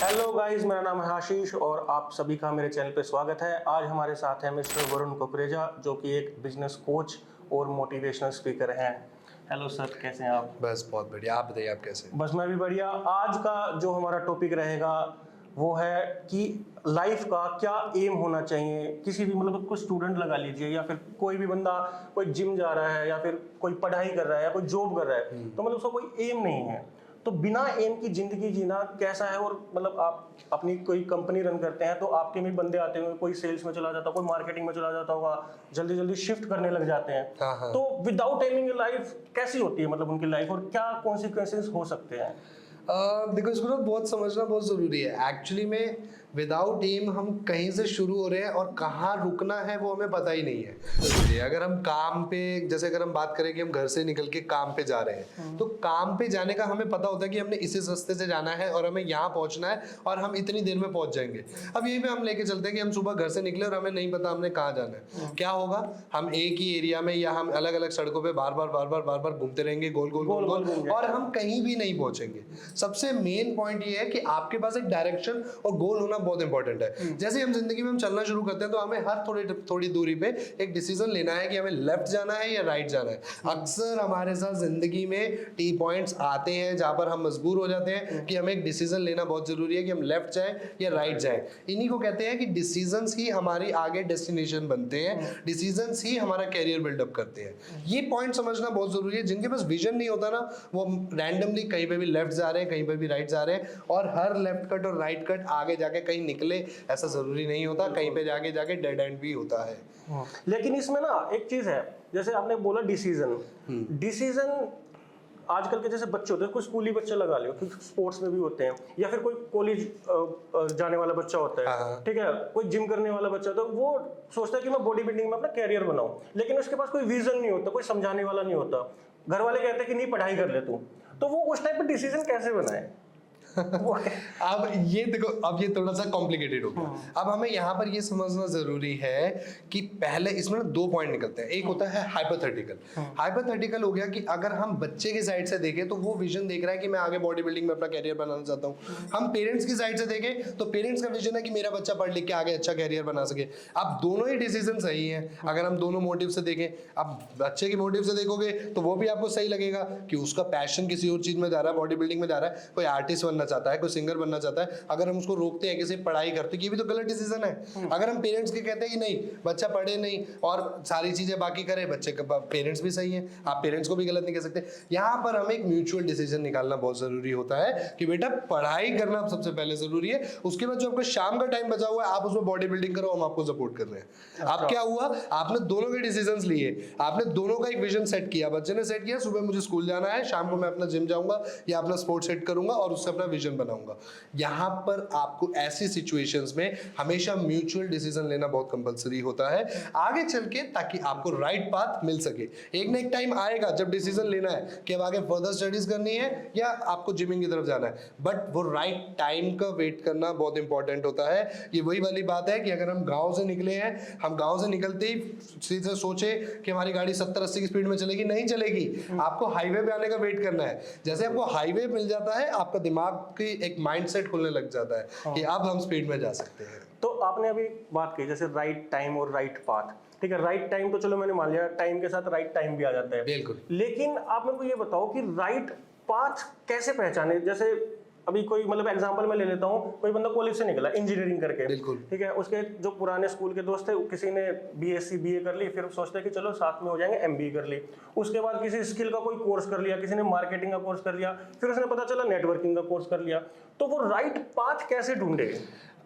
Hello guys, मेरा नाम है आशीष और आप सभी का मेरे चैनल पे स्वागत है। आज हमारे साथ है मिस्टर वरुण कुकरेजा, जो कि एक बिजनेस कोच और मोटिवेशनल स्पीकर हैं। हेलो सर, कैसे हैं आप? बस बहुत बढ़िया। आप बताइए, आप कैसे? बस मैं भी बढ़िया। आज का जो हमारा टॉपिक रहेगा वो है कि लाइफ का क्या एम होना चाहिए। किसी भी मतलब कोई स्टूडेंट लगा लीजिए या फिर कोई भी बंदा, कोई जिम जा रहा है या फिर कोई पढ़ाई कर रहा है या कोई जॉब कर रहा है, तो मतलब उसका कोई एम नहीं है। तो बिना एम की जिंदगी जीना कैसा है? और मतलब आप अपनी कोई कंपनी रन करते हैं तो आपके में बंदे आते होंगे, कोई सेल्स में चला जाता होगा, कोई मार्केटिंग में चला जाता होगा, जल्दी जल्दी शिफ्ट करने लग जाते हैं। हाँ। तो विदाउट एमिंग लाइफ कैसी होती है, मतलब उनकी लाइफ, और क्या कॉन्सिक्वेंसेस हो सकते हैं? देखो, इसको ना बहुत समझना बहुत ज़रूरी है। एक्चुअली में विदाउट एम हम कहीं से शुरू हो रहे हैं और कहाँ रुकना है वो हमें पता ही नहीं है। अगर हम काम पे, जैसे अगर हम बात करें कि हम घर से निकल के काम पे जा रहे हैं, तो काम पे जाने का हमें पता होता है कि हमने इसी रास्ते से जाना है और हमें यहाँ पहुँचना है और हम इतनी देर में पहुँच जाएंगे। अब यही पे हम लेके चलते हैं कि हम सुबह घर से निकले और हमें नहीं पता हमने कहाँ जाना है। क्या होगा? हम एक ही एरिया में या हम अलग अलग सड़कों पे बार बार घूमते रहेंगे, गोल गोल गोल गोल, और हम कहीं भी नहीं पहुंचेंगे। सबसे मेन पॉइंट ये है कि आपके पास एक डायरेक्शन और गोल होना बहुत इंपॉर्टेंट है। जैसे हम जिंदगी में हम चलना शुरू करते हैं तो हमें हर थोड़ी दूरी पे एक डिसीजन लेना है कि हमें लेफ्ट जाना है या राइट जाना है। अक्सर हमारे साथ जिंदगी में टी पॉइंट्स आते हैं जहां पर हम मजबूर हो जाते हैं कि हमें एक डिसीजन लेना बहुत जरूरी है कि हम लेफ्ट जाएं या राइट जाएं। इन्हीं को कहते हैं कि डिसीजंस ही हमारी आगे डेस्टिनेशन बनते हैं, डिसीजंस ही हमारा कैरियर बिल्डअप करते हैं। ये पॉइंट समझना बहुत जरूरी है। जिनके पास विजन नहीं होता ना, वो रैंडमली कहीं पे भी लेफ्ट जा रहे हैं, कहीं पे भी राइट जा रहे हैं, और हर लेफ्ट कट और राइट कट आगे जाके कहीं निकले ऐसा जरूरी नहीं होता। कहीं पे जाके जाके डेड एंड भी होता है। लेकिन इसमें ना एक चीज है, जैसे आपने बोला डिसीजन आजकल के जैसे बच्चे होते हैं, कोई स्कूली बच्चे लगा लो, स्पोर्ट्स में भी होते हैं, या फिर कोई कॉलेज जाने वाला बच्चा होता है, ठीक है, कोई जिम करने वाला बच्चा होता है, वो सोचता है कि मैं बॉडी बिल्डिंग में अपना कैरियर बनाऊं, लेकिन उसके पास कोई विजन नहीं होता, कोई समझाने वाला नहीं होता। घर वाले कहते हैं कि नहीं, पढ़ाई कर ले तू। तो वो उस टाइप का डिसीजन कैसे बनाए? अब ये देखो, अब ये थोड़ा सा कॉम्प्लिकेटेड हो गया। अब हमें यहाँ पर ये समझना जरूरी है कि पहले इसमें ना दो पॉइंट निकलते हैं। एक होता है हाइपोथेटिकल। हाइपोथेटिकल हो गया कि अगर हम बच्चे की साइड से देखें तो वो विजन देख रहा है कि मैं आगे बॉडी बिल्डिंग में अपना कैरियर बनाना चाहता हूँ। हम पेरेंट्स की साइड से देखें तो पेरेंट्स का विजन है कि मेरा बच्चा पढ़ लिख के आगे अच्छा कैरियर बना सके। अब दोनों ही डिसीजन सही है अगर हम दोनों मोटिव से देखें। अब बच्चे के मोटिव से देखोगे तो वो भी आपको सही लगेगा कि उसका पैशन किसी और चीज में जा रहा है, बॉडी बिल्डिंग में जा रहा है, कोई आर्टिस्ट बनना चाहता है, कोई सिंगर बनना चाहता है। अगर हम उसको रोकते हैं किसी पढ़ाई करते, ये भी तो गलत डिसीजन है। अगर हम पेरेंट्स के कहते हैं कि नहीं, बच्चा पढ़े नहीं और सारी चीजें बाकी करे, बच्चे का पेरेंट्स भी सही है, आप पेरेंट्स को भी गलत नहीं कह सकते। यहाँ पर हमें एक म्यूचुअल डिसीजन निकालना बहुत जरूरी होता है कि बेटा पढ़ाई करना सबसे पहले जरूरी है, उसके बाद जो आपका शाम का टाइम बचा हुआ है आप उसमें बॉडी बिल्डिंग करो, हम आपको सपोर्ट कर रहे हैं। अब क्या हुआ, आपने दोनों के डिसीजंस लिए, आपने दोनों का एक विजन सेट किया। बच्चे ने सेट किया सुबह मुझे स्कूल जाना है, शाम को मैं अपना जिम जाऊंगा या अपना स्पोर्ट्स सेट करूंगा और उससे अपना विजन बनाऊंगा। यहां पर आपको ऐसी सिचुएशंस में हमेशा म्यूचुअल डिसीजन लेना बहुत कंपलसरी होता है आगे चल के, ताकि आपको राइट पाथ मिल सके। एक ना एक टाइम आएगा जब डिसीजन लेना है कि अब आगे फर्दर स्टडीज करनी है या आपको जिमिंग की तरफ जाना है, बट वो राइट टाइम का वेट करना बहुत इंपॉर्टेंट होता है। ये वही वाली बात है कि अगर हम गांव से निकले हैं, हम गांव से निकलते ही सीधे सोचे कि हमारी गाड़ी 70-80 की स्पीड में चलेगी, नहीं चलेगी। आपको हाईवे पे आने का वेट करना है। जैसे आपको हाईवे मिल जाता है, आपका दिमाग की एक माइंडसेट खुलने लग जाता है कि अब हम स्पीड में जा सकते हैं। तो आपने अभी बात की जैसे राइट टाइम और राइट पाथ, ठीक है, राइट टाइम तो चलो मैंने मान लिया, टाइम के साथ राइट टाइम भी आ जाता है, बिल्कुल। लेकिन आप मेरे को ये बताओ कि राइट पाथ कैसे पहचाने? जैसे अभी कोई मतलब एग्जांपल मैं ले लेता हूँ, कोई बंदा कॉलेज से निकला इंजीनियरिंग करके, बिल्कुल, ठीक है, उसके जो पुराने स्कूल के दोस्त थे, किसी ने बीएससी बीए कर ली, फिर सोचते हैं कि चलो साथ में हो जाएंगे, एमबीए कर ली, उसके बाद किसी स्किल का कोई कोर्स कर लिया, किसी ने मार्केटिंग का कोर्स कर लिया, फिर उसने पता चला नेटवर्किंग का कोर्स कर लिया। तो वो राइट पाथ कैसे ढूंढे?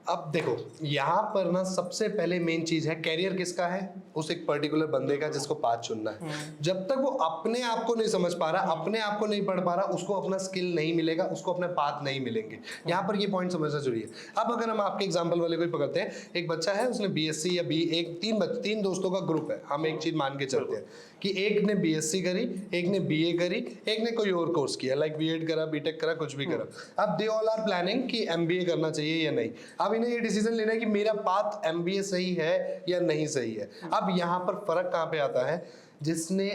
अब देखो, यहाँ पर ना सबसे पहले मेन चीज है कैरियर किसका है, उस एक पर्टिकुलर बंदे का जिसको पाथ चुनना है। जब तक वो अपने आप को नहीं समझ पा रहा, अपने आप को नहीं पढ़ पा रहा, उसको अपना स्किल नहीं मिलेगा, उसको अपने पाथ नहीं मिलेंगे। यहाँ पर ये पॉइंट समझना जरूरी है। अब अगर हम आपके एग्जाम्पल वाले को ही पकड़ते हैं, एक बच्चा है, उसने बीएससी या बी, एक तीन दोस्तों का ग्रुप है, हम एक चीज मान के चलते हैं कि एक ने बीएससी करी, एक ने बीए करी, एक ने कोई और कोर्स किया, लाइक बीएड करा, बीटेक करा, कुछ भी करा। अब दे ऑल आर प्लानिंग कि एमबीए करना चाहिए या नहीं। अब इन्हें ये डिसीजन लेना है कि मेरा पाथ एमबीए सही है या नहीं सही है। अब यहाँ पर फर्क कहाँ पे आता है, जिसने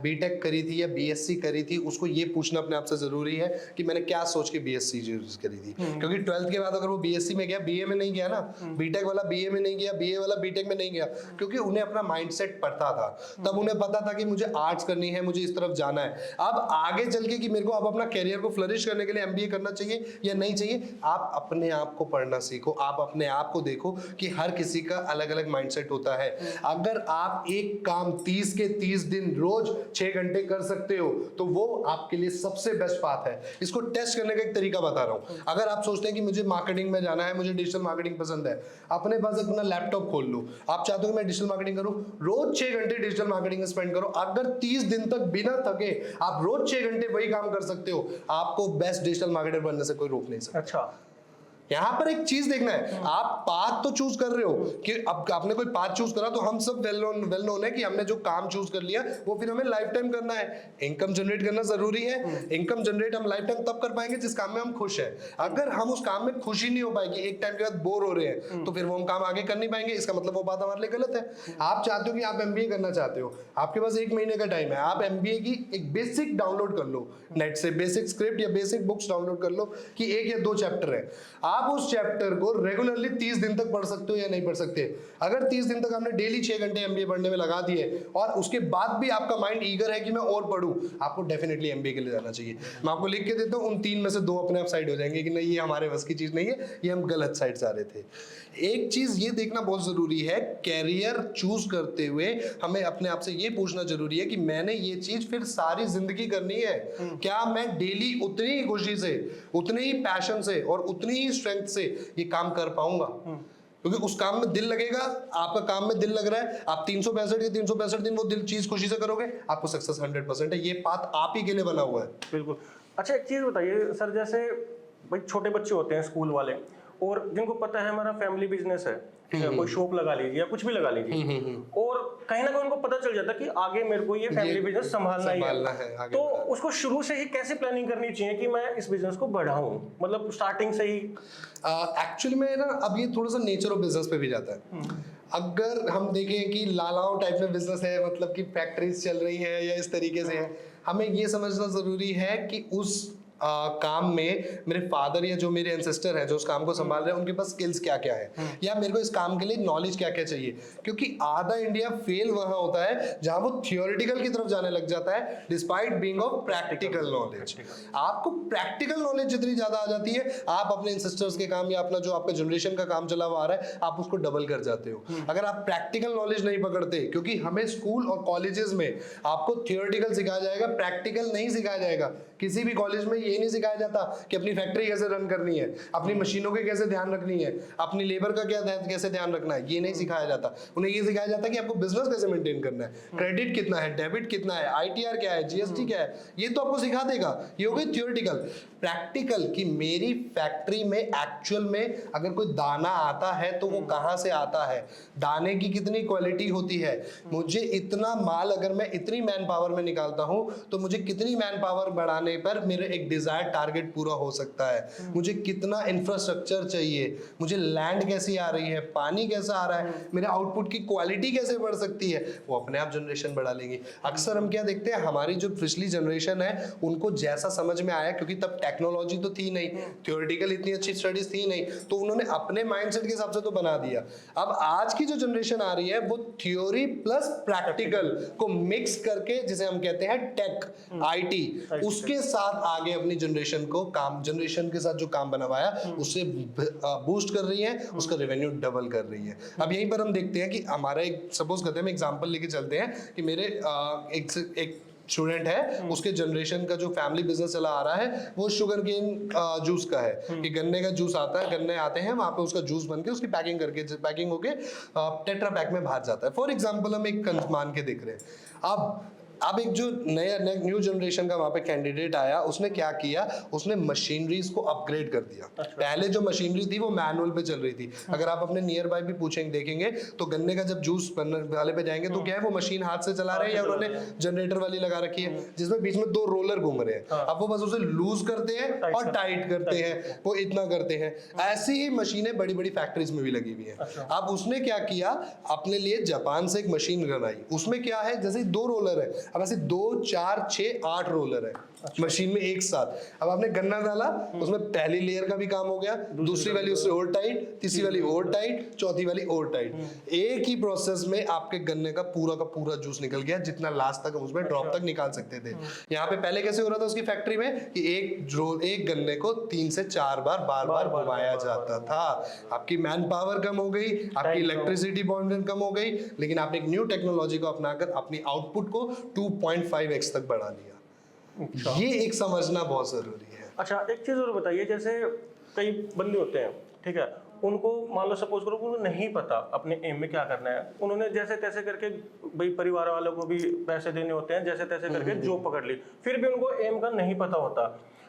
बीटेक करी थी या बीएससी करी थी उसको ये पूछना अपने आप से जरूरी है कि मैंने क्या सोच के बीएससी चूज करी थी। क्योंकि 12th के बाद अगर वो बीएससी में गया, बीए में नहीं गया ना, बीटेक वाला बीए में नहीं गया, बीए वाला बीटेक में नहीं गया, क्योंकि उन्हें अपना माइंडसेट पता था। तब उन्हें पता था कि मुझे आर्ट्स करनी है, मुझे इस तरफ जाना है। अब आगे चल के कि मेरे को अब अपना कैरियर को फ्लरिश करने के लिए एमबीए करना चाहिए या नहीं चाहिए, आप अपने आप को पढ़ना सीखो, आप अपने आप को देखो कि हर किसी का अलग अलग माइंडसेट होता है। अगर आप एक काम 30 के 30 दिन रोज 6 घंटे कर सकते हो तो वो आपके लिए सबसे बेस्ट बात है। इसको टेस्ट करने का एक तरीका बता रहा हूं। अगर आप सोचते हैं कि मुझे मार्केटिंग में जाना है, मुझे डिजिटल मार्केटिंग पसंद है, अपने पास अपना लैपटॉप खोल लो, आप चाहते हो कि मैं डिजिटल मार्केटिंग करूं, रोज 6 घंटे डिजिटल मार्केटिंग में स्पेंड करो। अगर 30 दिन तक बिना थके आप रोज 6 घंटे वही काम कर सकते हो, आपको बेस्ट डिजिटल मार्केटर बनने से कोई रोक नहीं सकता। अच्छा, यहां पर एक चीज देखना है, आप पाथ तो चूज कर रहे हो कि अब आपने कोई पाथ चूज करा तो हम सब वेल नोन है कि हमने जो काम चूज कर लिया वो फिर हमें लाइफ टाइम करना है। इनकम जनरेट करना जरूरी है। इनकम जनरेट हम लाइफ टाइम तब कर पाएंगे जिस काम में हम खुश है। अगर हम उस काम में खुशी नहीं हो पाएगी, एक टाइम के बाद बोर हो रहे हैं, तो फिर वो हम काम आगे कर नहीं पाएंगे। इसका मतलब वो बात हमारे लिए गलत है। आप चाहते हो कि आप एमबीए करना चाहते हो, आपके पास 1 महीने का टाइम है, आप एमबीए की एक बेसिक डाउनलोड कर लो नेट से, बेसिक स्क्रिप्ट या बेसिक बुक्स डाउनलोड कर लो कि 1 या 2 चैप्टर है। आप उस चैप्टर को रेगुलरली 30 दिन तक पढ़ सकते हो या नहीं पढ़ सकते। अगर 30 दिन तक आपने डेली 6 घंटे एमबीए पढ़ने में लगा दिए और उसके बाद भी आपका माइंड ईगर है कि मैं और पढूं, आपको डेफिनेटली एमबीए के लिए जाना चाहिए। मैं आपको लिख के देता हूं, उन 3 में से 2 अपने आप साइड हो जाएंगे कि नहीं ये हमारे बस की चीज नहीं है, ये हम गलत साइड से आ रहे थे। एक चीज ये देखना बहुत जरूरी है, कैरियर चूज करते हुए हमें अपने आप से ये पूछना जरूरी है कि मैंने ये चीज फिर सारी जिंदगी करनी है। क्या मैं डेली उतनी ही खुशी से, उतने ही पैशन से और उतनी ही स्ट्रेंथ से ये काम कर पाऊंगा? क्योंकि उस काम में दिल लगेगा, आपका काम में दिल लग रहा है, आप 365 के 365 दिन वो दिल चीज खुशी से करोगे, आपको सक्सेस 100% है। ये पाथ आप ही के लिए बना हुआ है। बिल्कुल। अच्छा, एक चीज बताइए सर, जैसे भाई छोटे बच्चे होते हैं स्कूल वाले और जिनको पता है हमारा फैमिली बिजनेस है, कोई शॉप लगा लीजिए या कुछ भी लगा लीजिए, और कहीं ना कहीं उनको पता चल जाता है कि आगे मेरे को ये फैमिली बिजनेस संभालना ही है। तो उसको शुरू से ही कैसे प्लानिंग करनी चाहिए कि मैं इस बिजनेस को बढ़ाऊं, मतलब स्टार्टिंग से ही? एक्चुअली में ना अब ये थोड़ा सा नेचर ऑफ बिजनेस पे भी जाता है। अगर हम देखें कि लालाओं टाइप में बिजनेस है, मतलब कि फैक्ट्रीज चल रही है या इस तरीके से है, हमें ये समझना जरूरी है कि उस काम में मेरे फादर या जो मेरे एंसेस्टर हैं जो उस काम को संभाल रहे हैं उनके पास स्किल्स क्या क्या है, या मेरे को इस काम के लिए नॉलेज क्या क्या चाहिए। क्योंकि आधा इंडिया फेल वहां होता है जहां वो थियोरिटिकल की तरफ जाने लग जाता है despite being of practical knowledge. आपको प्रैक्टिकल नॉलेज जितनी ज्यादा आ जाती है, आप अपने एंसेस्टर्स के काम या अपना जो आपका जनरेशन का काम चला हुआ आ रहा है, आप उसको डबल कर जाते हो। अगर आप प्रैक्टिकल नॉलेज नहीं पकड़ते, क्योंकि हमें स्कूल और कॉलेजेस में आपको थियोरिटिकल सिखाया जाएगा, प्रैक्टिकल नहीं सिखाया जाएगा। किसी भी कॉलेज में ये नहीं सिखाया जाता कि अपनी फैक्ट्री कैसे रन करनी है, अपनी मशीनों के कैसे ध्यान रखनी है, अपनी लेबर का क्या कैसे ध्यान रखना है, ये नहीं सिखाया जाता। उन्हें ये सिखाया जाता है कि आपको बिजनेस कैसे मेंटेन करना है, क्रेडिट कितना है, डेबिट कितना है, आईटीआर क्या है, जीएसटी क्या है, ये तो आपको सिखा देगा। ये हो गई थियोरिटिकल। प्रैक्टिकल कि मेरी फैक्ट्री में एक्चुअल में अगर कोई दाना आता है तो वो कहां से आता है, दाने की कितनी क्वालिटी होती है, मुझे इतना माल अगर मैं इतनी मैन पावर में निकालता हूं तो मुझे कितनी मैन पावर बढ़ाने पर मेरे एक डिजायर टारगेट पूरा हो सकता है, मुझे कितना इंफ्रास्ट्रक्चर चाहिए, मुझे लैंड कैसी आ रही है, पानी कैसा आ रहा है, मेरे आउटपुट की क्वालिटी कैसे बढ़ सकती है, वो अपने आप जनरेशन बढ़ा लेंगे। अक्सर हम क्या देखते हैं, हमारी जो पिछली जनरेशन है उनको जैसा समझ में आया, क्योंकि तब टेक्नोलॉजी तो थी नहीं, थियोरेटिकल इतनी अच्छी स्टडीज थी नहीं, तो उन्होंने अपने माइंडसेट के हिसाब से तो बना दिया। अब आज की जो जनरेशन आ रही है वो थ्योरी प्लस प्रैक्टिकल को मिक्स करके, जिसे हम कहते हैं टेक आईटी, उसके साथ आगे अपनी जनरेशन को काम, जनरेशन के साथ जो काम बनावाया उससे बूस्ट कर रही है, उसका रेवेन्यू डबल कर रही है। अब यहीं पर हम देखते हैं कि हमारा एक सपोज करते हैं, हम एग्जांपल लेके चलते हैं कि मेरे एक स्टूडेंट है, उसके जनरेशन का जो फैमिली बिजनेस चला आ रहा है वो शुगर केन जूस का है, कि गन्ने का जूस आता है, गन्ने आते हैं वहां पे, उसका जूस बन के उसकी पैकिंग करके, पैकिंग होके टेट्रा पैक में बाहर जाता है। फॉर एग्जांपल हम एक मान के देख रहे हैं। अब अब एक जो नया न्यू जनरेशन का वहां पे कैंडिडेट आया, उसने क्या किया, उसने मशीनरीज को अपग्रेड कर दिया। पहले जो मशीनरी थी वो मैनुअल पे चल रही थी। अगर आप अपने नियर बाय भी पूछेंगे देखेंगे तो गन्ने का जब जूस बनने वाले पे जाएंगे तो क्या है, वो मशीन हाथ से चला रहे हैं या उन्होंने जनरेटर वाली लगा रखी है जिसमें बीच में 2 रोलर घूम रहे हैं। अब वो बस उसे लूज करते हैं और टाइट करते हैं, वो इतना करते हैं। ऐसी ही मशीनें बड़ी बड़ी फैक्ट्रीज में भी लगी हुई है। अब उसने क्या किया, अपने लिए जापान से एक मशीन बनाई। उसमें क्या है, जैसे 2 रोलर है, अब ऐसे 2 4 6 8 रोलर है मशीन में एक साथ। अब आपने गन्ना डाला, उसमें पहली लेयर का भी काम हो गया, दूसरी वाली उससे और टाइट, तीसरी वाली और टाइट, चौथी वाली और टाइट। एक ही प्रोसेस में आपके गन्ने का पूरा जूस निकल गया, जितना लास्ट तक हम उसमें ड्रॉप तक निकाल सकते थे। यहाँ पे पहले कैसे हो रहा था उसकी फैक्ट्री में कि एक गन्ने को 3 से 4 बार घुमाया जाता था। आपकी मैन पावर कम हो गई, आपकी इलेक्ट्रिसिटी बॉन्ड कम हो गई, लेकिन आपने एक न्यू टेक्नोलॉजी को अपनाकर अपनी आउटपुट को 2.5x तक बढ़ा लिया। ये एक समझना बहुत जरूरी है। अच्छा, एक चीज और बताइए, जैसे कई बंदे होते हैं, ठीक है, उनको मान लो सपोज करो उनको नहीं पता अपने एम में क्या करना है, उन्होंने जैसे तैसे करके भाई परिवार वालों को भी पैसे देने होते हैं, जैसे तैसे करके जॉब पकड़ ली, फिर भी उनको एम का नहीं पता होता।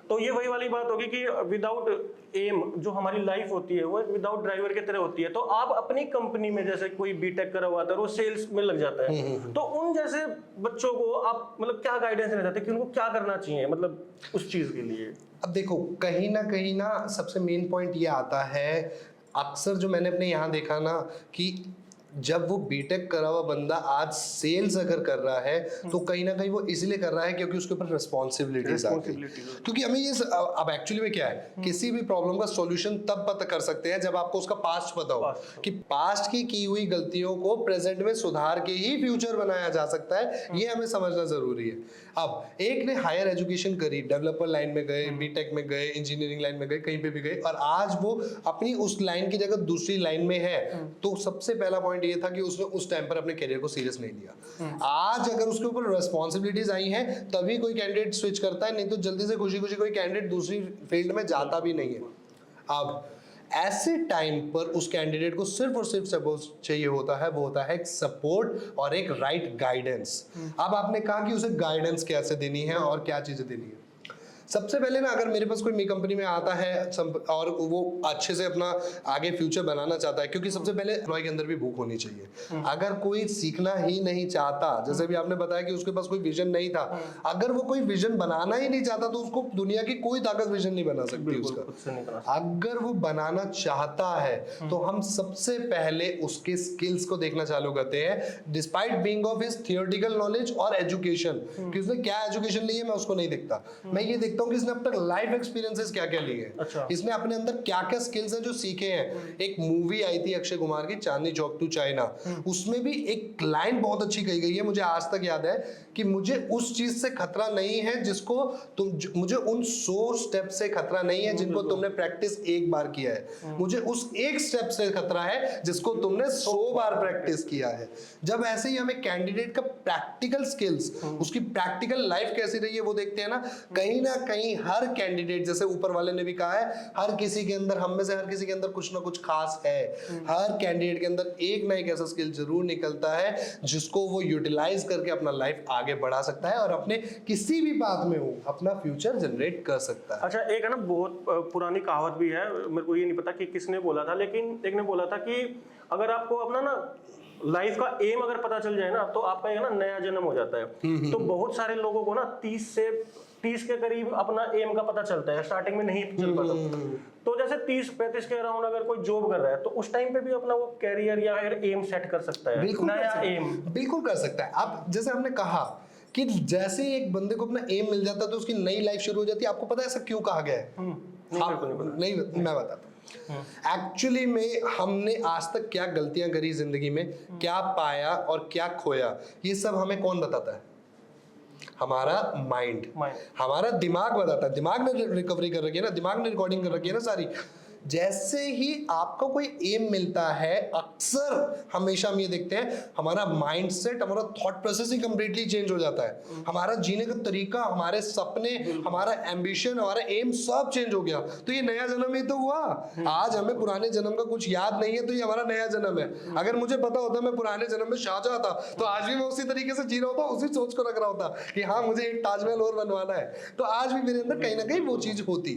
तो ये वही वाली बात होगी कि विदाउट एम जो हमारी लाइफ होती है वो विदाउट ड्राइवर की तरह होती है। तो आप अपनी कंपनी में जैसे कोई बीटेक करा हुआ था और वो सेल्स में लग जाता है, तो उन जैसे बच्चों को आप मतलब क्या गाइडेंस देना चाहते हैं कि उनको क्या करना चाहिए मतलब उस चीज के लिए? अब देखो, कहीं ना सबसे मेन पॉइंट ये आता है, अक्सर जो मैंने अपने यहाँ देखा ना, कि जब वो बीटेक करा हुआ बंदा आज सेल्स अगर कर रहा है तो कहीं ना कहीं वो इसलिए कर रहा है क्योंकि उसके ऊपर रिस्पॉन्सिबिलिटीज आ गई। क्योंकि हमें ये अब एक्चुअली में क्या है, किसी भी प्रॉब्लम का सॉल्यूशन तब पता कर सकते हैं जब आपको उसका पास्ट पता हो, कि पास्ट की हुई गलतियों को प्रेजेंट में सुधार के ही फ्यूचर बनाया जा सकता है। ये हमें समझना जरूरी है। अब एक ने हायर एजुकेशन करी, डेवलपर लाइन में गए, बीटेक में गए, इंजीनियरिंग लाइन में गए, कहीं पे भी गए, और आज वो अपनी उस लाइन की जगह दूसरी लाइन में है, तो सबसे पहला पॉइंट ये था कि उसने उस टाइम पर अपने करियर को सीरियस नहीं लिया। आज अगर उसके ऊपर रिस्पॉन्सिबिलिटीज आई हैं तभी कोई कैंडिडेट स्विच करता है, नहीं तो जल्दी से खुशी खुशी कोई कैंडिडेट दूसरी फील्ड में जाता भी नहीं है। अब ऐसे टाइम पर उस कैंडिडेट को सिर्फ और सिर्फ सपोर्ट चाहिए होता है, वो होता है एक सपोर्ट और एक राइट गाइडेंस। अब आपने कहा कि उसे गाइडेंस कैसे देनी है और क्या चीजें देनी है। सबसे पहले ना, अगर मेरे पास कोई मेरी कंपनी में आता है और वो अच्छे से अपना आगे फ्यूचर बनाना चाहता है, क्योंकि सबसे पहले एम्प्लॉय के अंदर भी भूख होनी चाहिए। अगर कोई सीखना ही नहीं चाहता, जैसे भी आपने बताया कि उसके पास कोई विजन नहीं था, अगर वो कोई विजन बनाना ही नहीं चाहता तो उसको दुनिया की कोई ताकत विजन नहीं बना सकती उसका। अगर वो बनाना चाहता है तो हम सबसे पहले उसके स्किल्स को देखना चालू करते हैं, despite being of his theoretical knowledge और एजुकेशन, कि उसने क्या एजुकेशन ली है मैं उसको नहीं देखता, मैं ये देखता कि इसने अब तक लाइफ एक्सपीरियंसेस क्या क्या लिए हैं। अच्छा। इसने अपने अंदर क्या क्या स्किल्स हैं जो सीखे हैं। एक मूवी आई थी अक्षय कुमार की, चांदनी चौक टू चाइना, उसमें भी एक लाइन बहुत अच्छी कही गई है, मुझे आज तक याद है, कि मुझे उस चीज से खतरा नहीं है जिसको मुझे उन 100 स्टेप से खतरा नहीं है जिनको तुमने प्रैक्टिस एक बार किया है, मुझे उस एक स्टेप से खतरा है जिसको तुमने 100 बार प्रैक्टिस किया है। जब ऐसे ही हमें कैंडिडेट का प्रैक्टिकल स्किल्स, उसकी प्रैक्टिकल लाइफ कैसी रही है वो देखते हैं ना कहीं हर कैंडिडेट, जैसे ऊपर वाले ने भी कहा है, हर किसी के अंदर, हम में से हर किसी के अंदर कुछ ना कुछ खास है। हर कैंडिडेट के अंदर एक ना एक ऐसा स्किल जरूर निकलता है जिसको वो यूटिलाइज करके अपना लाइफ आगे बढ़ा सकता है और अपने किसी भी बात में वो अपना फ्यूचर जनरेट कर सकता है। अच्छा, एक है ना बहुत पुरानी कहावत भी है, मेरे को ये नहीं पता कि किसने बोला था, लेकिन एक ने बोला था कि अगर आपको अपना ना लाइफ का एम अगर पता चल जाए ना तो आपका एक ना नया जन्म हो जाता है। तो बहुत सारे लोगों को ना 30 के करीब अपना एम का पता चलता है, स्टार्टिंग में नहीं चल पाता। तो जैसे 30-35 के अराउंड अगर कोई जॉब कर रहा है तो उस टाइम पे भी अपना वो कैरियर या एम सेट कर सकता है, नया एम बिल्कुल कर सकता है। अब जैसे हमने कहा कि जैसे एक बंदे को अपना एम मिल जाता है तो उसकी नई लाइफ शुरू हो जाती है। आपको पता है ऐसा क्यों कहा गया है? नहीं, मैं बताता हूँ। एक्चुअली में हमने आज तक क्या गलतियां करी जिंदगी में, क्या पाया और क्या खोया, ये सब हमें कौन बताता है? हमारा माइंड, हमारा दिमाग बताता है। दिमाग ने रिकवरी कर रखी है ना, दिमाग ने रिकॉर्डिंग कर रखी है ना सारी, जैसे ही आपको कोई एम मिलता है, अक्सर हमेशा हम ये देखते हैं हमारा माइंडसेट, हमारा थॉट प्रोसेस ही कंप्लीटली चेंज हो जाता है। हमारा जीने का तरीका, हमारे सपने, हमारा एम्बिशन, हमारा एम सब चेंज हो गया। तो ये नया जन्म ही तो हुआ। आज हमें पुराने जन्म का कुछ याद नहीं है, तो ये हमारा नया जन्म है। अगर मुझे पता होता मैं पुराने जन्म में शाहजहां था, तो आज भी मैं उसी तरीके से जी रहा होता, उसी सोच को रख रहा होता कि हाँ मुझे एक ताजमहल और बनवाना है, तो आज भी मेरे अंदर कहीं ना कहीं वो चीज होती।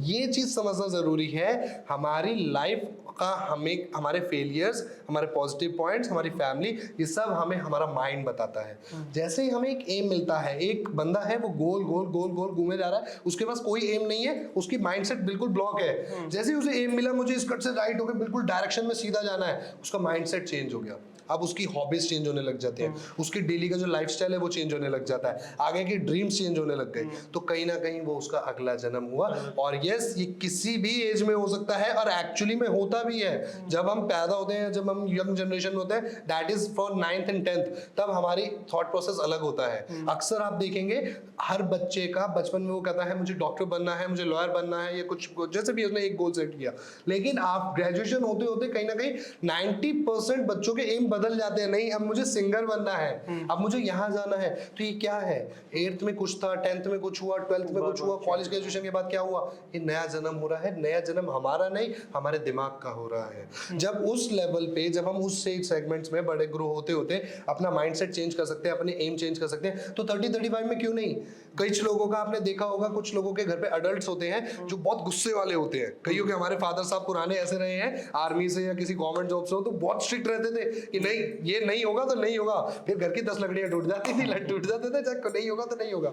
ये चीज समझना जरूरी है। हमारी लाइफ का हमें, हमारे फेलियर्स, हमारे पॉजिटिव पॉइंट्स, हमारी फैमिली, ये सब हमें हमारा माइंड बताता है। जैसे ही हमें एक एम मिलता है, एक बंदा है वो गोल गोल गोल गोल घूमे जा रहा है, उसके पास कोई एम नहीं है, उसकी माइंडसेट बिल्कुल ब्लॉक है। जैसे ही उसे एम मिला, मुझे इस कट से राइट होकर बिल्कुल डायरेक्शन में सीधा जाना है, उसका माइंडसेट चेंज हो गया। अब उसकी हॉबीज चेंज होने लग जाती हैं, उसकी डेली का जो लाइफस्टाइल है वो चेंज होने लग जाता है, आगे की ड्रीम्स चेंज होने लग गई। तो कहीं ना कहीं वो उसका अगला जन्म हुआ। और यस, ये किसी भी एज में हो सकता है, और एक्चुअली में होता भी है। जब हम पैदा होते हैं, जब हम यंग जनरेशन होते हैं, that is for 9th and 10th, तब हमारी थॉट प्रोसेस अलग होता है। अक्सर आप देखेंगे हर बच्चे का बचपन में वो कहता है मुझे डॉक्टर बनना है, मुझे लॉयर बनना है, या कुछ जैसे भी उसने एक गोल सेट किया। लेकिन आप ग्रेजुएशन होते होते कहीं ना कहीं 90% बच्चों के एम बदल जाते हैं। नहीं, अब मुझे सिंगर बनना है, अब मुझे यहाँ जाना है। तो ये क्या है? 8th में कुछ था, 10th में कुछ हुआ, 12th में कुछ हुआ, कॉलेज ग्रेजुएशन के बाद क्या हुआ? ये नया जन्म हो रहा है। नया जन्म हमारा नहीं, हमारे दिमाग का हो रहा है। जब उस लेवल पे, जब हम उस सेगमेंट्स में बड़े ग्रो होते होते अपना माइंडसेट चेंज कर सकते हैं, अपने एम चेंज कर सकते हैं, तो 30-35 में क्यों नहीं? कुछ लोगों का आपने देखा होगा, कुछ लोगों के घर पे अडल्ट्स होते हैं जो बहुत गुस्से वाले होते हैं। कईयों के हमारे फादर साहब पुराने ऐसे रहे हैं, आर्मी से या किसी गवर्नमेंट जॉब से हो, तो बहुत स्ट्रिक्ट रहते थे कि नहीं, ये नहीं होगा तो नहीं होगा। फिर घर की 10 लकड़ियां टूट जाती थी, लट टूट जाते थे, चाहे नहीं होगा तो नहीं होगा।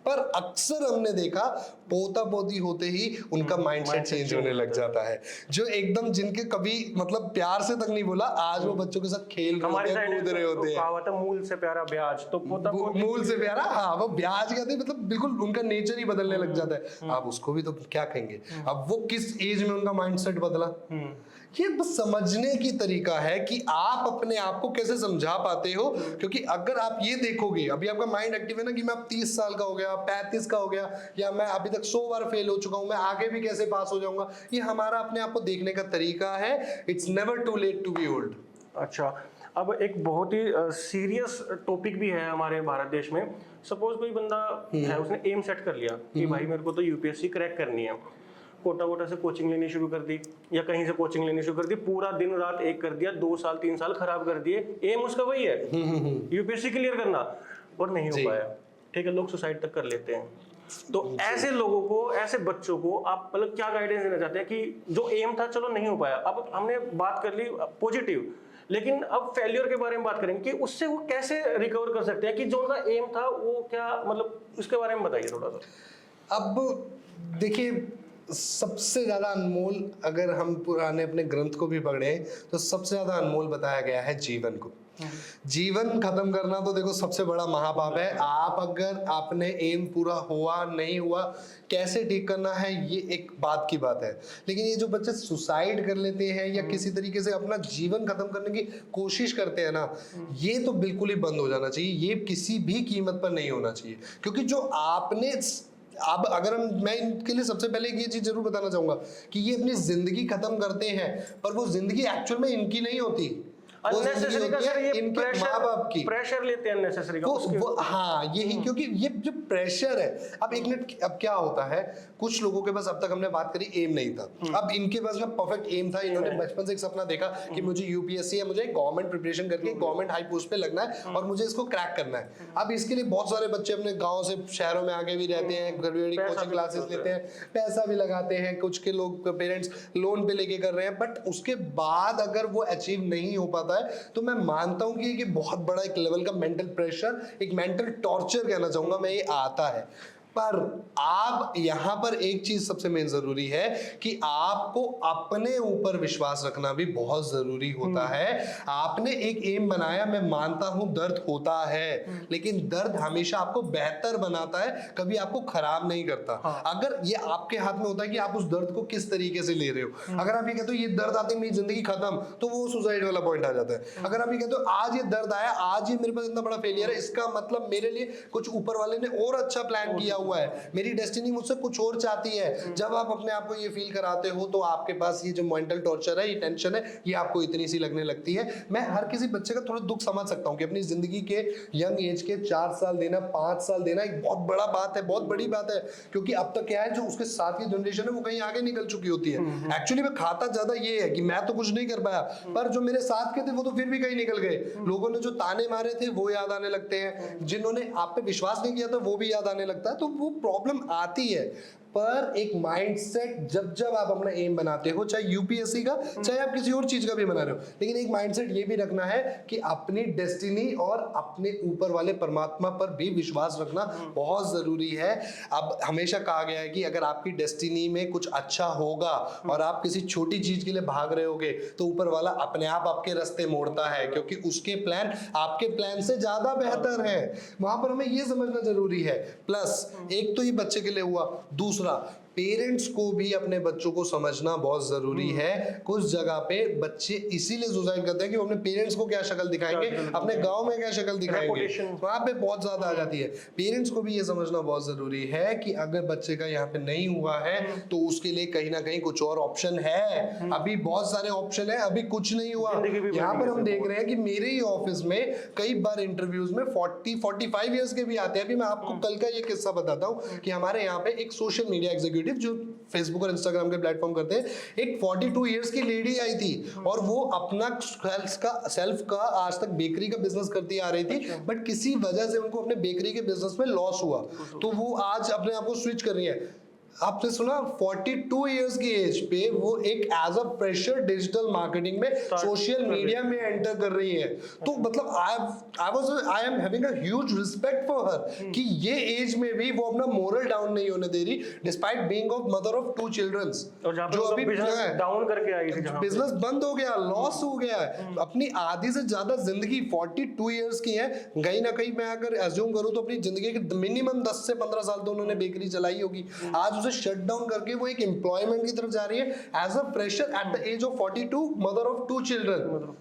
पर अक्सर हमने देखा पोता पोती होते ही उनका माइंडसेट चेंज होने लग जाता है। जो एकदम जिनके कभी मतलब प्यार से तक नहीं बोला, आज वो बच्चों के साथ खेल रहे होते हैं, कूद रहे होते हैं। कहावत है मूल से प्यारा ब्याज, तो पोता मूल से प्यारा, हाँ, वो ब्याज कहते हैं, मतलब बिल्कुल उनका नेचर ही बदलने लग जाता है। आप उसको भी तो क्या कहेंगे? अब वो किस एज में उनका माइंडसेट बदला, ये बस समझने की तरीका है कि आप अपने आप को कैसे समझा पाते हो। क्योंकि अगर आप ये देखोगे, अभी आपका माइंड एक्टिव है ना कि मैं अब 30 साल का हो गया, 35 का हो गया, या मैं अभी तक 100 बार फेल हो चुका हूं, मैं आगे भी कैसे पास हो जाऊंगा, ये हमारा अपने आप को देखने का तरीका है। It's never too late to be old. अच्छा, अब एक बहुत ही सीरियस टॉपिक भी है हमारे भारत देश में। सपोज कोई बंदा है, उसने एम सेट कर लिया कि भाई मेरे को तो यूपीएससी क्रैक करनी है, कोटा वोटा से कोचिंग लेनी शुरू कर दी, या कहीं से कोचिंग लेनी शुरू कर दी, पूरा दिन रात एक कर दिया, 2 साल 3 साल खराब कर दिए। एम उसका वही है, यूपीएससी क्लियर करना, और नहीं हो पाया। ठीक है, लोग सुसाइड तक कर लेते हैं। तो ऐसे लोगों को, ऐसे बच्चों को आप मतलब क्या गाइडेंस देना चाहते हैं कि जो एम था चलो नहीं हो पाया, अब हमने बात कर ली पॉजिटिव, लेकिन अब फेलियर के बारे में बात करेंगे कि उससे वो कैसे रिकवर कर सकते हैं, कि जो उनका एम था वो क्या, मतलब उसके बारे में बताइए थोड़ा सा। अब देखिए, सबसे ज्यादा अनमोल, अगर हम पुराने अपने ग्रंथ को भी पढ़े, तो सबसे ज्यादा अनमोल बताया गया है जीवन को। जीवन खत्म करना तो देखो सबसे बड़ा महापाप है। आप अगर आपने एम पूरा हुआ नहीं हुआ, कैसे ठीक करना है, ये एक बात की बात है। लेकिन ये जो बच्चे सुसाइड कर लेते हैं या किसी तरीके से अपना जीवन खत्म करने की कोशिश करते हैं ना, ये तो बिल्कुल ही बंद हो जाना चाहिए। ये किसी भी कीमत पर नहीं होना चाहिए। क्योंकि जो आपने, अब अगर मैं इनके लिए सबसे पहले ये चीज जरूर बताना चाहूंगा कि ये अपनी जिंदगी खत्म करते हैं, पर वो जिंदगी एक्चुअल में इनकी नहीं होती, अननेसेसरी का सर, ये इनके माँ बाप की प्रेशर लेते हैं अननेसेसरी का वो हाँ, यही, क्योंकि ये जो प्रेशर है। अब एक मिनट, अब क्या होता है, कुछ लोगों के पास, अब तक हमने बात करी एम नहीं था, अब इनके पास में परफेक्ट एम था। इन्होंने बचपन से एक सपना देखा कि मुझे यूपीएससी या मुझे गवर्नमेंट प्रिपरेशन करके गवर्नमेंट हाई पोस्ट पे लगना है और मुझे इसको क्रैक करना है। अब इसके लिए बहुत सारे बच्चे अपने गाँव से शहरों में आगे भी रहते हैं, कोचिंग क्लासेस लेते हैं, पैसा भी लगाते हैं, कुछ के लोग पेरेंट्स लोन पे लेके कर रहे हैं। बट उसके बाद अगर वो अचीव नहीं हो पाता है, तो मैं मानता हूं कि बहुत बड़ा एक लेवल का मेंटल प्रेशर, एक मेंटल टॉर्चर कहना चाहूंगा मैं, ये आता है। पर आप यहां पर एक चीज सबसे मेन जरूरी है कि आपको अपने ऊपर विश्वास रखना भी बहुत जरूरी होता है। आपने एक एम बनाया, मैं मानता हूं दर्द होता है, लेकिन दर्द हमेशा आपको बेहतर बनाता है, कभी आपको खराब नहीं करता। अगर ये आपके हाथ में होता है कि आप उस दर्द को किस तरीके से ले रहे हो। अगर आप ये कहते हो ये दर्द आते मेरी जिंदगी खत्म, तो वो सुसाइड वाला पॉइंट आ जाता है। अगर आप ये कहते हो आज ये दर्द आया, आज ये मेरे पास इतना बड़ा फेलियर है, इसका मतलब मेरे लिए कुछ ऊपर वाले ने और अच्छा प्लान किया हुआ है, मेरी डेस्टिनी मुझसे कुछ और चाहती है। जब आप अपने आप को ये फील कराते हो तो आपके पास ये जो मेंटल टॉर्चर है, ये टेंशन है, ये आपको इतनी सी लगने लगती है। मैं हर किसी बच्चे का थोड़ा दुख समझ सकता हूँ कि अपनी जिंदगी के यंग एज के 4 साल देना, 5 साल देना एक बहुत बड़ा बात है, बहुत बड़ी बात है, क्योंकि अब तक क्या है, जो उसके साथ की जनरेशन है वो कहीं आगे निकल चुकी होती है। एक्चुअली मैं खाता ज्यादा ये है कि मैं तो कुछ नहीं कर पाया, पर जो मेरे साथ के थे वो तो फिर भी कहीं निकल गए। लोगों ने जो ताने मारे थे वो याद आने लगते हैं, जिन्होंने आप पे विश्वास नहीं किया था वो भी याद आने लगता है। तो वो प्रॉब्लम आती है। पर एक माइंडसेट जब आप अपना एम बनाते हो, चाहे यूपीएससी का, चाहे आप किसी और चीज का भी बना रहे हो, लेकिन एक माइंडसेट ये भी रखना है कि अपनी डेस्टिनी और अपने ऊपर वाले परमात्मा पर भी विश्वास रखना बहुत जरूरी है। अब हमेशा कहा गया है कि अगर आपकी डेस्टिनी में कुछ अच्छा होगा और आप किसी छोटी चीज के लिए भाग रहे होगे तो ऊपर वाला अपने आप आपके रास्ते मोड़ता है, क्योंकि उसके प्लान आपके प्लान से ज्यादा बेहतर है। वहां पर हमें ये समझना जरूरी है। प्लस एक तो ये बच्चे के लिए हुआ, दूसरा पेरेंट्स को भी अपने बच्चों को समझना बहुत जरूरी है। कुछ जगह पे बच्चे इसीलिए सुसाइड करते हैं कि वो अपने पेरेंट्स को क्या शक्ल दिखाएंगे, अपने गांव में क्या शक्ल दिखाएंगे, वहां पे बहुत ज्यादा आ जाती है। पेरेंट्स को भी ये समझना बहुत जरूरी है कि अगर बच्चे का यहाँ पे नहीं हुआ है तो उसके लिए कहीं ना कहीं कुछ और ऑप्शन है। अभी बहुत सारे ऑप्शन है, अभी कुछ नहीं हुआ। यहाँ पर हम देख रहे हैं कि मेरे ही ऑफिस में कई बार इंटरव्यूज में 40-45 ईयर्स के भी आते हैं। अभी मैं आपको कल का ये किस्सा बताता हूँ कि हमारे यहाँ पे एक सोशल मीडिया एग्जीक्यूटिव जो फेसबुक और इंस्टाग्राम के प्लेटफॉर्म करते हैं, एक 42 इयर्स की लेडी आई थी और वो अपना सेल्फ का आज तक बेकरी का बिजनेस करती आ रही थी, बट किसी वजह से उनको अपने बेकरी के बिजनेस में लॉस हुआ, तो वो आज अपने आप को स्विच कर रही है। आपने सुना 42 इयर्स की एज पे वो एक as a fresher digital marketing में सोशल मीडिया में एंटर कर रही है। तो मतलब I am having a huge respect for her कि ये एज में भी वो अपना मोरल डाउन नहीं होने दे रही, despite being of mother of 2 childrens. जो अभी डाउन करके आई थी, बिजनेस बंद हो गया, लॉस हो गया है, अपनी आधी से ज्यादा जिंदगी 42 इयर्स की है, कहीं ना कहीं मैं अगर एज्यूम करूं तो अपनी जिंदगी के मिनिमम 10 से 15 साल तो उन्होंने बेकरी चलाई होगी। आज उसे शट डाउन करके वो एक एम्प्लॉयमेंट की तरफ जा रही है as a fresher at the age of 42, mother of 2 children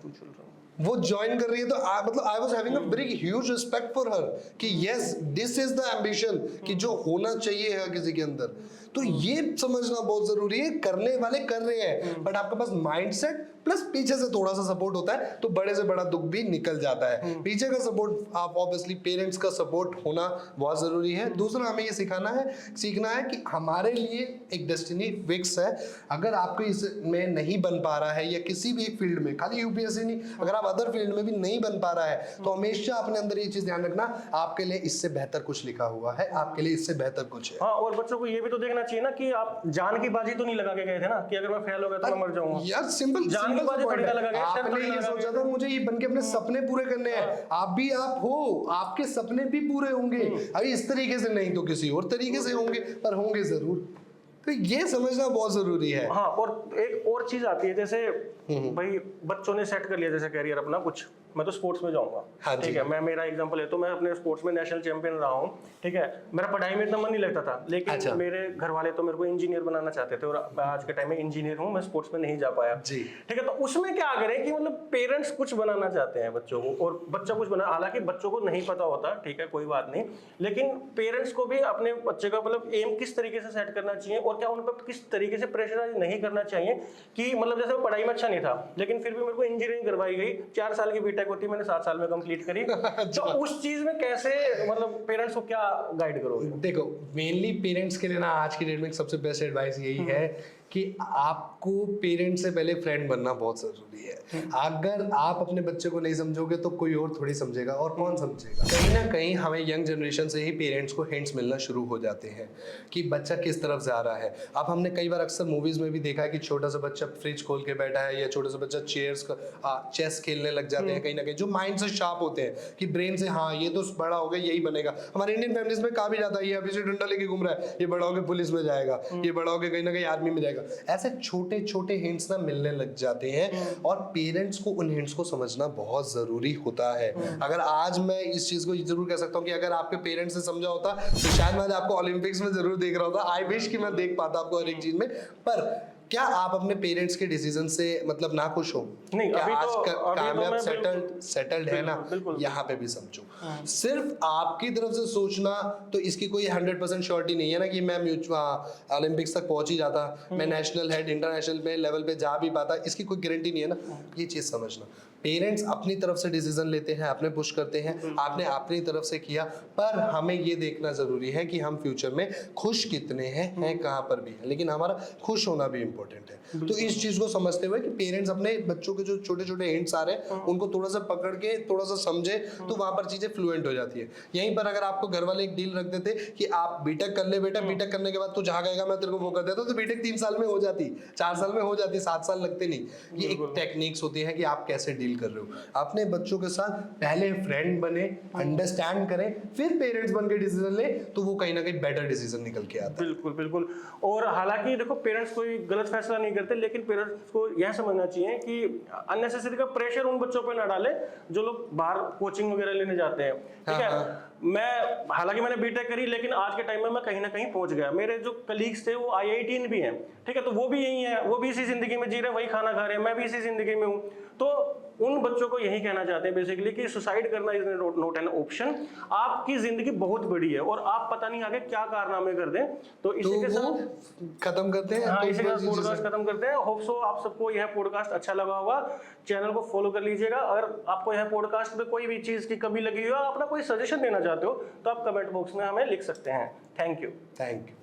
वो ज्वाइन कर रही है। तो मतलब I was having a very huge respect for her कि yes this is the ambition कि जो होना चाहिए है किसी के अंदर। तो ये समझना बहुत जरूरी है, करने वाले कर रहे हैं, बट आपके पास माइंडसेट प्लस पीछे से थोड़ा सा सपोर्ट होता है तो बड़े से बड़ा दुख भी निकल जाता है। पीछे का सपोर्ट आप ऑब्वियसली पेरेंट्स का सपोर्ट होना बहुत जरूरी है। दूसरा हमें ये सीखना है कि हमारे लिए एक डेस्टिनी फिक्स है। अगर आपको इसमें नहीं बन पा रहा है या किसी भी एक फील्ड में, खाली यूपीएससी नहीं, अगर आप अदर फील्ड में भी नहीं बन पा रहा है तो हमेशा अपने अंदर ये चीज ध्यान रखना, आपके लिए इससे बेहतर कुछ लिखा हुआ है, आपके लिए इससे बेहतर कुछ है। हाँ, और बच्चों को ये भी तो देखना चाहिए ना कि आप जान की बाजी तो नहीं लगा के गए थे ना कि अगर मैं फेल हो गया तो मैं मर जाऊंगा। यार सिंपल आपने ये सोचा था मुझे ये बन के अपने सपने पूरे करने हैं, आप भी आप हो, आपके सपने भी पूरे होंगे। अभी इस तरीके से नहीं तो किसी और तरीके से होंगे, पर होंगे जरूर। तो ये समझना बहुत जरूरी है। हाँ, और एक और चीज आती है, जैसे भाई बच्चों ने सेट कर लिया जैसे कैरियर अपना, कुछ मैं तो स्पोर्ट्स में जाऊंगा, हाँ ठीक है, मैं मेरा एग्जांपल है तो मैं अपने स्पोर्ट्स में नेशनल चैंपियन रहा हूँ, ठीक है, मेरा पढ़ाई में इतना मन नहीं लगता था, लेकिन अच्छा। मेरे घर वाले तो मेरे को इंजीनियर बनाना चाहते थे और मैं आज के टाइम में इंजीनियर हूँ, मैं स्पोर्ट्स में नहीं जा पाया, ठीक है। तो उसमें क्या करें कि मतलब पेरेंट्स कुछ बनाना चाहते हैं बच्चों को और बच्चा कुछ बना, हालांकि बच्चों को नहीं पता होता, ठीक है, कोई बात नहीं, लेकिन पेरेंट्स को भी अपने बच्चे का मतलब एम किस तरीके से सेट करना चाहिए और क्या उन पर किस तरीके से प्रेशराइज नहीं करना चाहिए कि मतलब जैसे पढ़ाई में अच्छा नहीं था लेकिन फिर भी मेरे को इंजीनियरिंग करवाई गई, 4 साल की बीटेक होती मैंने 7 साल में कंप्लीट करी। तो उस चीज में कैसे मतलब पेरेंट्स को क्या गाइड करोगे? देखो, मेनली पेरेंट्स के लिए ना आज की डेट में सबसे बेस्ट एडवाइस यही है कि आपको पेरेंट्स से पहले फ्रेंड बनना बहुत जरूरी है। अगर आप अपने बच्चे को नहीं समझोगे तो कोई और थोड़ी समझेगा, और कौन समझेगा। कहीं ना कहीं हमें यंग जनरेशन से ही पेरेंट्स को हिंट्स मिलना शुरू हो जाते हैं कि बच्चा किस तरफ जा रहा है। अब हमने कई बार अक्सर मूवीज में भी देखा है कि छोटा सा बच्चा फ्रिज खोल के बैठा है या छोटा सा बच्चा चेस खेलने लग जाते हैं, कहीं ना कहीं जो माइंड से शार्प होते हैं कि ब्रेन से हाँ ये तो बड़ा हो गया यही बनेगा। हमारे इंडियन फैमिलीज में कहा भी जाता है ये अभी से डंडा लेके घूम रहा है, ये बड़ा होकर पुलिस में जाएगा, ये बड़ा होकर कहीं ना कहीं आर्मी में जाएगा। ऐसे छोटे छोटे हिंट्स ना मिलने लग जाते हैं और पेरेंट्स को उन हिंट्स को समझना बहुत जरूरी होता है। अगर आज मैं इस चीज को जरूर कह सकता हूँ कि अगर आपके पेरेंट्स ने समझा होता तो शायद मैं आपको ओलंपिक्स में जरूर देख रहा होता। आई विश कि मैं देख पाता आपको हर एक चीज में, पर क्या आप अपने पेरेंट्स के डिसीजन से मतलब ना खुश हो? नहीं, क्या अभी आज तो- अभी तो कामयाब मैं सेटल्ड है ना? बिल्कुल। यहाँ पे भी समझो, सिर्फ आपकी तरफ से सोचना तो इसकी कोई 100% श्योरिटी नहीं है ना कि मैं ओलंपिक्स तक पहुंच ही जाता, मैं नेशनल हेड इंटरनेशनल पे लेवल पे जा भी पाता, इसकी कोई गारंटी नहीं है ना। ये चीज समझना, पेरेंट्स अपनी तरफ से डिसीजन लेते हैं, अपने पुश करते हैं, आपने अपनी तरफ से किया, पर हमें ये देखना जरूरी है कि हम फ्यूचर में खुश कितने हैं कहाँ पर भी है, लेकिन हमारा खुश होना भी इंपॉर्टेंट है। तो इस चीज को समझते हुए कि पेरेंट्स अपने बच्चों के जो छोटे छोटे हिंट्स आ रहे हैं उनको थोड़ा सा पकड़ के थोड़ा सा समझे, तो वहां पर चीजें फ्लुएंट हो जाती है। यहीं पर अगर आपको घर वाले एक डील रख देते कि आप बीटेक कर ले बेटा, बीटेक करने के बाद तू जहाँ गएगा मैं तेरे को वो कर देता, तो बीटेक 3 साल में हो जाती, 4 साल में हो जाती, 7 साल लगते नहीं। ये एक टेक्निक्स होती है कि आप कैसे डील कर रहे हो। अपने बच्चों के साथ पहले फ्रेंड बने, अंडरस्टैंड करें, फिर पेरेंट्स बन के डिसीजन ले, तो वो कहीं ना कहीं बेटर डिसीजन निकल के आता है। बिल्कुल बिल्कुल। और हालांकि देखो, पेरेंट्स कोई गलत फैसला नहीं करते, लेकिन पेरेंट्स को यह समझना चाहिए कि अननेसेसरी का प्रेशर उन बच्चों पे ना डाले जो लोग बाहर कोचिंग वगैरह लेने जाते हैं। ठीक है, मैं हालांकि मैंने बीटेक करी, लेकिन आज के टाइम में मैं कहीं ना कहीं पहुंच गया। मेरे जो कलीग्स थे वो IITian भी हैं, ठीक है, तो वो भी यही है, वो भी इसी जिंदगी में जी रहे हैं, वही खाना खा रहे हैं, मैं भी इसी जिंदगी में हूँ। तो उन बच्चों को यही कहना चाहते हैं बेसिकली कि सुसाइड करना इज नॉट एन ऑप्शन। आपकी जिंदगी बहुत बड़ी है और आप पता नहीं आगे क्या कारनामे कर दें। तो इसी के साथ खत्म करते हैं। हाँ, तो इसी के साथ पॉडकास्ट खत्म करते हैं। होप सो आप सबको यह पॉडकास्ट अच्छा लगा होगा। चैनल को फॉलो कर लीजिएगा। अगर आपको यह पॉडकास्ट में कोई भी चीज की कमी लगी हो, अपना कोई सजेशन देना चाहते हो, तो आप कमेंट बॉक्स में हमें लिख सकते हैं। Thank you.